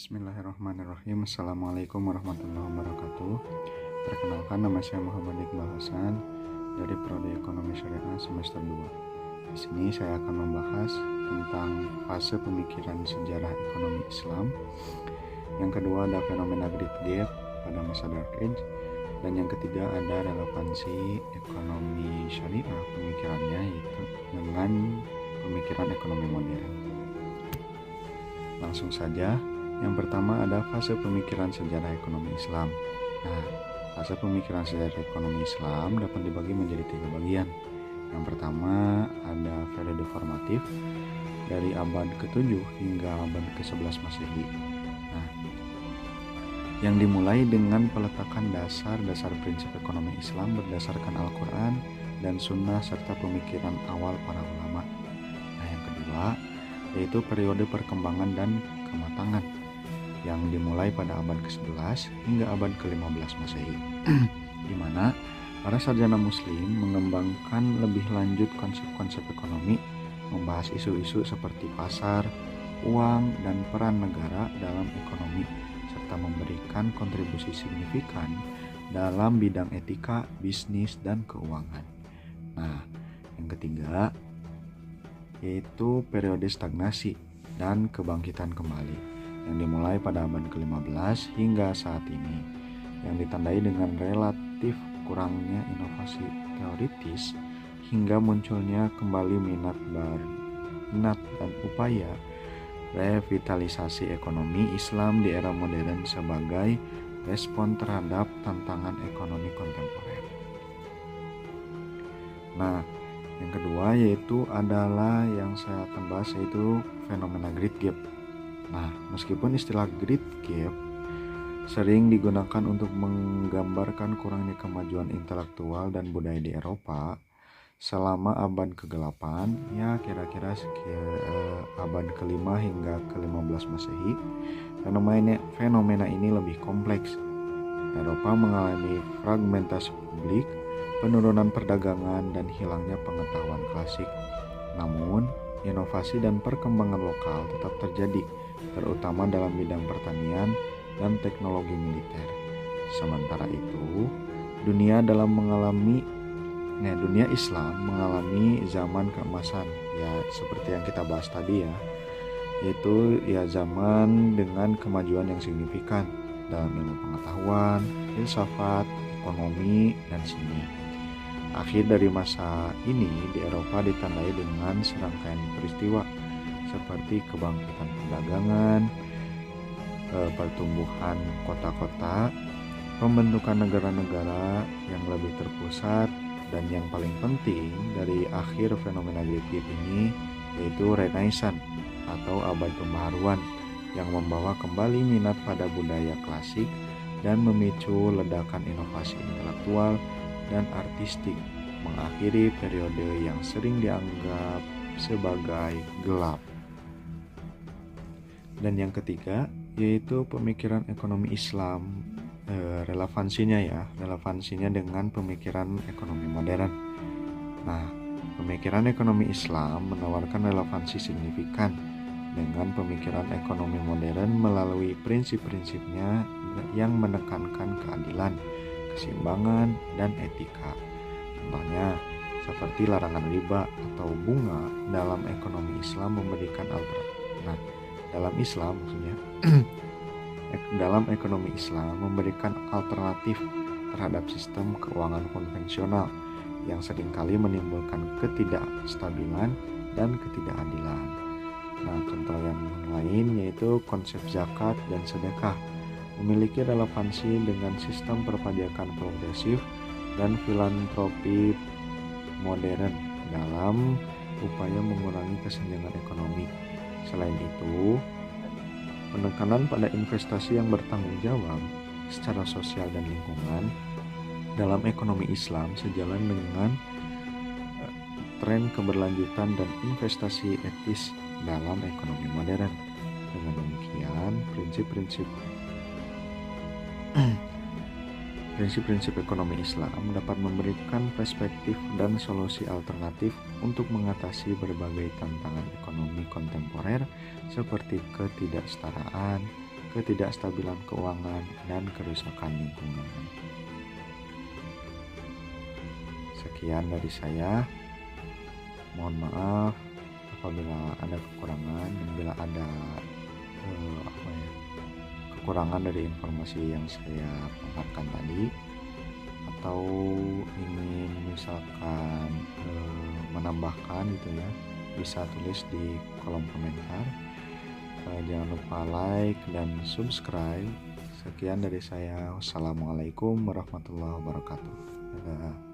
Bismillahirrahmanirrahim. Assalamualaikum warahmatullahi wabarakatuh. Perkenalkan, nama saya Muhammad Iqbal Hasan dari Prodi Ekonomi Syariah semester 2. Di sini saya akan membahas tentang fase pemikiran sejarah ekonomi Islam. Yang kedua ada fenomena Great Gap pada masa Dark Age. Dan yang ketiga ada relevansi ekonomi syariah pemikirannya, yaitu dengan pemikiran ekonomi modern. Langsung saja. Yang pertama ada fase pemikiran sejarah ekonomi Islam. Nah, fase pemikiran sejarah ekonomi Islam dapat dibagi menjadi 3 bagian. Yang pertama ada periode formatif dari abad ke-7 hingga abad ke-11 Masehi. Nah, yang dimulai dengan peletakan dasar-dasar prinsip ekonomi Islam berdasarkan Al-Quran dan Sunnah serta pemikiran awal para ulama. Nah, yang kedua yaitu periode perkembangan dan kematangan yang dimulai pada abad ke-11 hingga abad ke-15 Masehi, di mana para sarjana muslim mengembangkan lebih lanjut konsep-konsep ekonomi, membahas isu-isu seperti pasar, uang, dan peran negara dalam ekonomi, serta memberikan kontribusi signifikan dalam bidang etika, bisnis, dan keuangan. Nah, yang ketiga yaitu periode stagnasi dan kebangkitan kembali yang dimulai pada abad ke-15 hingga saat ini, yang ditandai dengan relatif kurangnya inovasi teoritis hingga munculnya kembali minat dan upaya revitalisasi ekonomi Islam di era modern sebagai respon terhadap tantangan ekonomi kontemporer. Nah, yang kedua yaitu adalah yang saya akan bahas, yaitu fenomena Great Gap. Nah, meskipun istilah Great Gap sering digunakan untuk menggambarkan kurangnya kemajuan intelektual dan budaya di Eropa selama abad ke-8, ya kira-kira abad ke-5 hingga ke-15 Masehi, fenomena ini lebih kompleks. Eropa mengalami fragmentasi publik, penurunan perdagangan, dan hilangnya pengetahuan klasik. Namun, inovasi dan perkembangan lokal tetap terjadi, terutama dalam bidang pertanian dan teknologi militer. Sementara itu, dunia Islam mengalami zaman keemasan, ya seperti yang kita bahas tadi ya, yaitu ya zaman dengan kemajuan yang signifikan dalam ilmu pengetahuan, filsafat, ekonomi, dan seni. Akhir dari masa ini di Eropa ditandai dengan serangkaian peristiwa seperti kebangkitan perdagangan, pertumbuhan kota-kota, pembentukan negara-negara yang lebih terpusat, dan yang paling penting dari akhir fenomena Great Gap ini yaitu Renaissance atau abad pembaharuan yang membawa kembali minat pada budaya klasik dan memicu ledakan inovasi intelektual dan artistik, mengakhiri periode yang sering dianggap sebagai gelap. Dan yang ketiga yaitu pemikiran ekonomi Islam, relevansinya dengan pemikiran ekonomi modern. Nah, pemikiran ekonomi Islam menawarkan relevansi signifikan dengan pemikiran ekonomi modern melalui prinsip-prinsipnya yang menekankan keadilan, keseimbangan, dan etika. Contohnya seperti larangan riba atau bunga dalam ekonomi Islam memberikan dalam ekonomi Islam memberikan alternatif terhadap sistem keuangan konvensional yang seringkali menimbulkan ketidakstabilan dan ketidakadilan. Nah, contoh yang lain yaitu konsep zakat dan sedekah memiliki relevansi dengan sistem perpajakan progresif dan filantropi modern dalam upaya mengurangi kesenjangan ekonomi. Selain itu, penekanan pada investasi yang bertanggung jawab secara sosial dan lingkungan dalam ekonomi Islam sejalan dengan tren keberlanjutan dan investasi etis dalam ekonomi modern. Dengan demikian, prinsip-prinsip ekonomi Islam dapat memberikan perspektif dan solusi alternatif untuk mengatasi berbagai tantangan ekonomi kontemporer seperti ketidaksetaraan, ketidakstabilan keuangan, dan kerusakan lingkungan. Sekian dari saya. Mohon maaf apabila ada kekurangan dan bila ada kekurangan dari informasi yang saya paparkan tadi, atau ingin misalkan menambahkan gitu ya, bisa tulis di kolom komentar. Jangan lupa like dan subscribe. Sekian dari saya. Wassalamualaikum warahmatullahi wabarakatuh. Dadah.